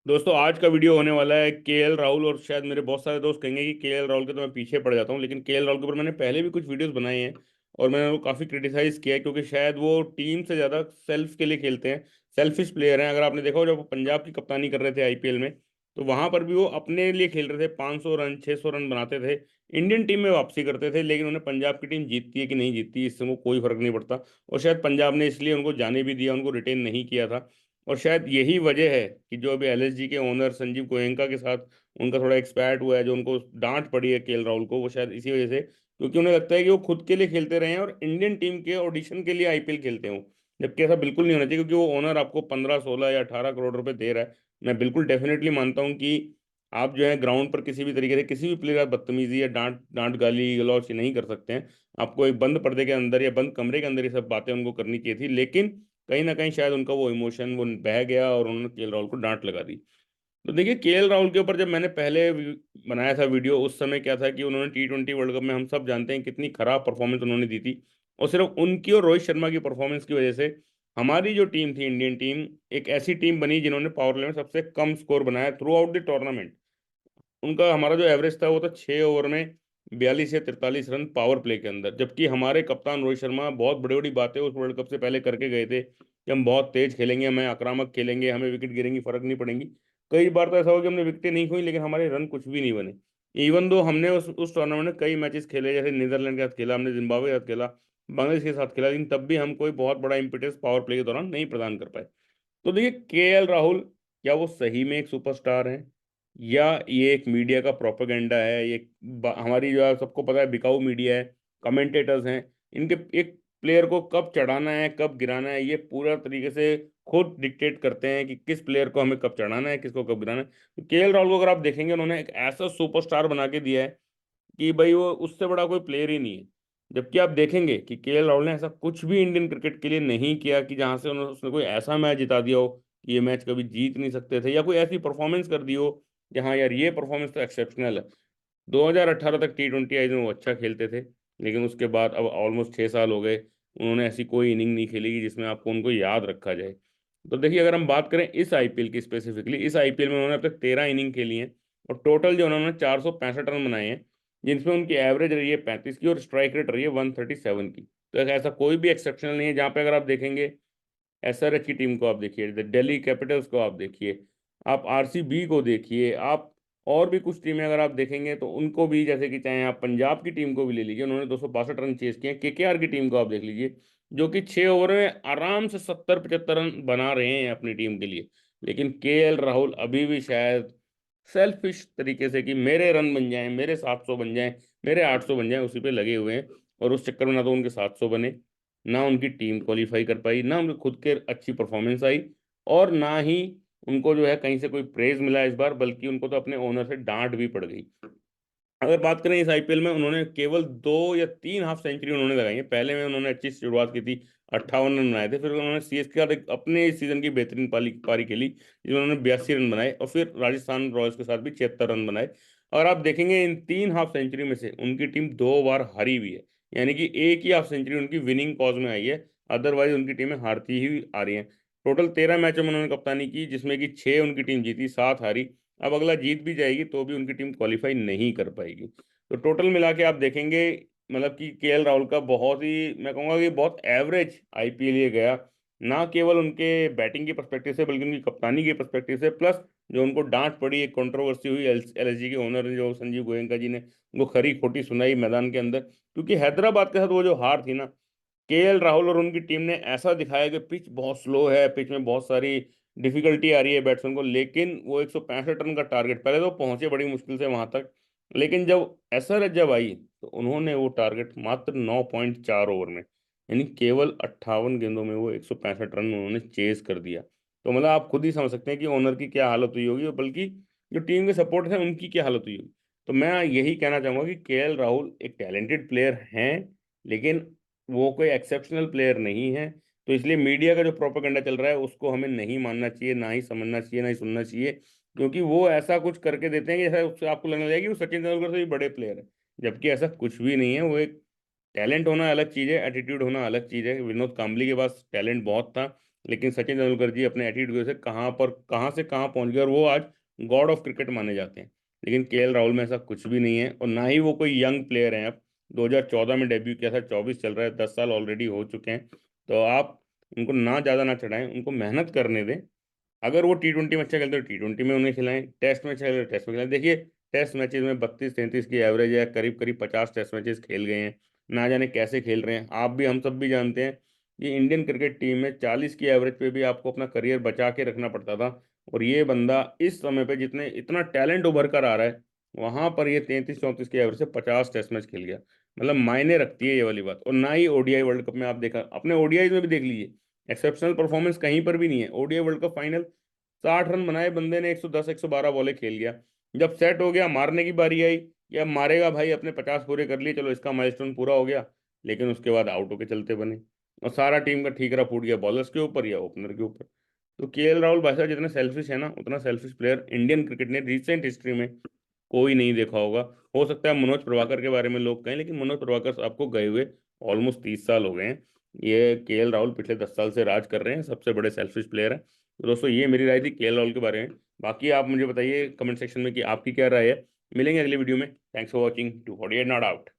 दोस्तों आज का वीडियो होने वाला है केएल राहुल। और शायद मेरे बहुत सारे दोस्त कहेंगे कि केएल राहुल के तो मैं पीछे पड़ जाता हूँ, लेकिन केएल राहुल के ऊपर मैंने पहले भी कुछ वीडियोस बनाए हैं और मैंने उनको काफ़ी क्रिटिसाइज किया है, क्योंकि शायद वो टीम से ज़्यादा सेल्फ के लिए खेलते हैं। सेल्फिश प्लेयर हैं। अगर आपने देखा हो जब वो पंजाब की कप्तानी कर रहे थे आईपीएल में, तो वहां पर भी वो अपने लिए खेल रहे थे। 500 रन 600 रन बनाते थे, इंडियन टीम में वापसी करते थे। लेकिन उन्हें पंजाब की टीम जीतती है कि नहीं जीतती इससे उनको कोई फर्क नहीं पड़ता। और शायद पंजाब ने इसलिए उनको जाने भी दिया, उनको रिटेन नहीं किया था। और शायद यही वजह है कि जो अभी एलएसजी के ओनर संजीव गोयनका के साथ उनका थोड़ा एक्सपैट हुआ है, जो उनको डांट पड़ी है केएल राहुल को, वो शायद इसी वजह से, क्योंकि उन्हें लगता है कि वो खुद के लिए खेलते रहे हैं और इंडियन टीम के ऑडिशन के लिए आईपीएल खेलते हो। जबकि ऐसा बिल्कुल नहीं होना चाहिए, क्योंकि वो ओनर आपको 15 16 या 18 करोड़ रुपए दे रहा है। मैं बिल्कुल डेफिनेटली मानता हूँ कि आप जो है ग्राउंड पर किसी भी तरीके से किसी भी प्लेयर का बदतमीजी या डांट डांट गाली गलौज नहीं कर सकते हैं। आपको एक बंद पर्दे के अंदर या बंद कमरे के अंदर ये सब बातें उनको करनी चाहिए थी, लेकिन कहीं ना कहीं शायद उनका वो इमोशन वो बह गया और उन्होंने केएल राहुल को डांट लगा दी। तो देखिए, केएल राहुल के ऊपर जब मैंने पहले बनाया था वीडियो, उस समय क्या था कि उन्होंने T20 वर्ल्ड कप में, हम सब जानते हैं कितनी खराब परफॉर्मेंस उन्होंने दी थी। और सिर्फ उनकी और रोहित शर्मा की परफॉर्मेंस की वजह से हमारी जो टीम थी, इंडियन टीम, एक ऐसी टीम बनी जिन्होंने पावर प्ले में सबसे कम स्कोर बनाया थ्रू आउट द टूर्नामेंट। उनका हमारा जो एवरेज था वो था 6 ओवर में 42 या 43 रन पावर प्ले के अंदर। जबकि हमारे कप्तान रोहित शर्मा बहुत बड़ी बड़ी बातें उस वर्ल्ड कप से पहले करके गए थे कि हम बहुत तेज खेलेंगे, हमें आक्रामक खेलेंगे, हमें विकेट गिरेंगी फर्क नहीं पड़ेंगी। कई बार तो ऐसा हुआ कि हमने विकेटें नहीं खोई, लेकिन हमारे रन कुछ भी नहीं बने। इवन दो हमने उस टूर्नामेंट में कई मैचेस खेले, जैसे नीदरलैंड के साथ खेला हमने, जिम्बाब्वे के साथ खेला, बांग्लादेश के साथ खेला, लेकिन तब भी हम कोई बहुत बड़ा इंपिटेस पावर प्ले के दौरान नहीं प्रदान कर पाए। तो देखिए, केएल राहुल क्या वो सही में एक सुपरस्टार हैं, या ये एक मीडिया का प्रोपेगेंडा है? ये हमारी जो है सबको पता है बिकाऊ मीडिया है, कमेंटेटर्स हैं। इनके एक प्लेयर को कब चढ़ाना है कब गिराना है, ये पूरा तरीके से खुद डिक्टेट करते हैं कि किस प्लेयर को हमें कब चढ़ाना है, किसको कब गिराना है। तो केएल राहुल को अगर आप देखेंगे, उन्होंने एक ऐसा सुपरस्टार बना के दिया है कि भाई वो उससे बड़ा कोई प्लेयर ही नहीं है। जबकि आप देखेंगे कि केएल राहुल ने ऐसा कुछ भी इंडियन क्रिकेट के लिए नहीं किया कि जहां से उसने कोई ऐसा मैच जिता दिया हो कि ये मैच कभी जीत नहीं सकते थे, या कोई ऐसी परफॉर्मेंस कर दी हो कि हाँ यार ये परफॉर्मेंस तो एक्सेप्शनल है। 2018 तक T20 आई में वो अच्छा खेलते थे, लेकिन उसके बाद अब ऑलमोस्ट 6 साल हो गए, उन्होंने ऐसी कोई इनिंग नहीं खेली कि जिसमें आपको उनको याद रखा जाए। तो देखिए, अगर हम बात करें इस आईपीएल की स्पेसिफिकली, इस आईपीएल में उन्होंने अब तक 13 इनिंग खेली हैं और टोटल जो उन्होंने 465 रन बनाए हैं, जिनमें उनकी एवरेज रही है 35 की और स्ट्राइक रेट रही है 137 की। तो ऐसा कोई भी एक्सेप्शनल नहीं है। जहाँ पे अगर आप देखेंगे एसआरएच की टीम को आप देखिए, दिल्ली कैपिटल्स को आप देखिए, आप आरसीबी को देखिए, आप और भी कुछ टीमें अगर आप देखेंगे तो उनको भी, जैसे कि चाहे आप पंजाब की टीम को भी ले लीजिए, उन्होंने 262 रन चेज किए हैं। केकेआर की टीम को आप देख लीजिए, जो कि 6 ओवर में आराम से 70 75 रन बना रहे हैं अपनी टीम के लिए। लेकिन केएल राहुल अभी भी शायद सेल्फिश तरीके से कि मेरे रन बन जाएं, मेरे 700 बन जाएं, मेरे 800 बन जाएं, उसी पे लगे हुए हैं। और उस चक्कर में ना तो उनके 700 बने, ना उनकी टीम क्वालिफाई कर पाई, ना उनके खुद के अच्छी परफॉर्मेंस आई, और ना ही उनको जो है कहीं से कोई प्रेज मिला इस बार, बल्कि उनको तो अपने ओनर से डांट भी पड़ गई। अगर बात करें इस आईपीएल में, उन्होंने केवल 2 या 3 हाफ सेंचुरी उन्होंने लगाई है। पहले में उन्होंने अच्छी शुरुआत की थी, 58 रन बनाए थे। फिर उन्होंने सीएसके के साथ अपने इस सीजन की बेहतरीन पारी पारी खेली, जिसमें उन्होंने 82 रन बनाए, और फिर राजस्थान रॉयल्स के साथ भी 76 रन बनाए। और आप देखेंगे इन 3 हाफ सेंचुरी में से उनकी टीम 2 बार हारी हुई है, यानी कि एक ही हाफ सेंचुरी उनकी विनिंग कॉज में आई है। अदरवाइज उनकी टीमें हारती ही आ रही हैं। टोटल 13 मैचों में उन्होंने कप्तानी की, जिसमें कि 6 उनकी टीम जीती, 7 हारी। अब अगला जीत भी जाएगी तो भी उनकी टीम क्वालिफाई नहीं कर पाएगी। तो टोटल मिला के आप देखेंगे, मतलब कि केएल राहुल का बहुत ही, मैं कहूंगा कि बहुत एवरेज आईपीएल ये गया। ना केवल उनके बैटिंग की पर्सपेक्टिव से, बल्कि उनकी कप्तानी के पर्सपेक्टिव से, प्लस जो उनको डांट पड़ी, एक कंट्रोवर्सी हुई एलएसजी के ओनर ने, जो संजीव गोयनका जी ने उनको खरी खोटी सुनाई मैदान के अंदर। क्योंकि हैदराबाद के साथ वो जो हार थी ना, केएल राहुल और उनकी टीम ने ऐसा दिखाया कि पिच बहुत स्लो है, पिच में बहुत सारी डिफिकल्टी आ रही है बैट्समैन को, लेकिन वो 165 रन का टारगेट, पहले तो पहुंचे बड़ी मुश्किल से वहां तक, लेकिन जब एसआरएच जब आई तो उन्होंने वो टारगेट मात्र 9.4 ओवर में, यानी केवल 58 गेंदों में, वो 165 रन उन्होंने चेज कर दिया। तो मतलब आप खुद ही समझ सकते हैं कि ओनर की क्या हालत हुई होगी, और बल्कि जो टीम के सपोर्ट है उनकी क्या हालत हुई होगी। तो मैं यही कहना चाहूंगा कि केएल राहुल एक टैलेंटेड प्लेयर हैं, लेकिन वो कोई एक्सेप्शनल प्लेयर नहीं है। तो इसलिए मीडिया का जो प्रोपेगेंडा चल रहा है उसको हमें नहीं मानना चाहिए, ना ही समझना चाहिए, ना ही सुनना चाहिए। क्योंकि वो ऐसा कुछ करके देते हैं कि जैसा उससे आपको लगने लगेगा कि वो सचिन तेंदुलकर से भी बड़े प्लेयर है। जबकि ऐसा कुछ भी नहीं है। वो एक, टैलेंट होना अलग चीज़ है, एटीट्यूड होना अलग चीज़ है। विनोद कांबली के पास टैलेंट बहुत था, लेकिन सचिन तेंदुलकर जी अपने एटीट्यूड की वजह से कहाँ से कहाँ पहुंच गए, और वो आज गॉड ऑफ क्रिकेट माने जाते हैं। लेकिन केएल राहुल में ऐसा कुछ भी नहीं है, और ना ही वो कोई यंग प्लेयर हैं। अब 2014 में डेब्यू किया था, 24 चल रहा है, 10 साल ऑलरेडी हो चुके हैं। तो आप उनको ना ज़्यादा ना चढ़ाएं, उनको मेहनत करने दें। अगर वो T20 में अच्छा खेलते हैं तो T20 में उन्हें खिलाएं, टेस्ट में अच्छा खेलते तो टेस्ट में खिलाएं। देखिए, टेस्ट मैचेस में 32-33 की एवरेज है, करीब करीब 50 टेस्ट मैचेस खेल गए हैं। ना जाने कैसे खेल रहे हैं, आप भी हम सब भी जानते हैं। ये इंडियन क्रिकेट टीम में 40 की एवरेज पे भी आपको अपना करियर बचा के रखना पड़ता था, और ये बंदा इस समय पे जितने इतना टैलेंट उभर कर आ रहा है, वहां पर ये 33-34 की एवरेज से 50 टेस्ट मैच खेल गया। मतलब मायने रखती है ये वाली बात। और ना ही ओडीआई वर्ल्ड कप में आप देखा, अपने ओडीआई में भी देख लीजिए, एक्सेप्शनल परफॉर्मेंस कहीं पर भी नहीं है। ODI world cup final, 60 run बनाए बंदे ने, 110-112 बॉले खेल गया। जब सेट हो गया, मारने की बारी आई, या मारेगा भाई, अपने 50 पूरे कर लिए, चलो इसका माइलस्टोन पूरा हो गया, लेकिन उसके बाद आउट होके चलते बने, और सारा टीम का ठीकरा फूट गया बॉलर्स के ऊपर या ओपनर के ऊपर। तो केएल राहुल भाई साहब जितने सेल्फिश है ना, उतना सेल्फिश प्लेयर इंडियन क्रिकेट ने रिसेंट हिस्ट्री में कोई नहीं देखा होगा। हो सकता है मनोज प्रभाकर के बारे में लोग कहें, लेकिन मनोज प्रभाकर आपको गए हुए ऑलमोस्ट 30 साल हो गए हैं। ये केएल राहुल पिछले 10 साल से राज कर रहे हैं, सबसे बड़े सेल्फिश प्लेयर हैं। तो दोस्तों, ये मेरी राय थी केएल राहुल के बारे में। बाकी आप मुझे बताइए कमेंट सेक्शन में कि आपकी क्या राय है। मिलेंगे अगली वीडियो में। Thanks for watching 248 not out.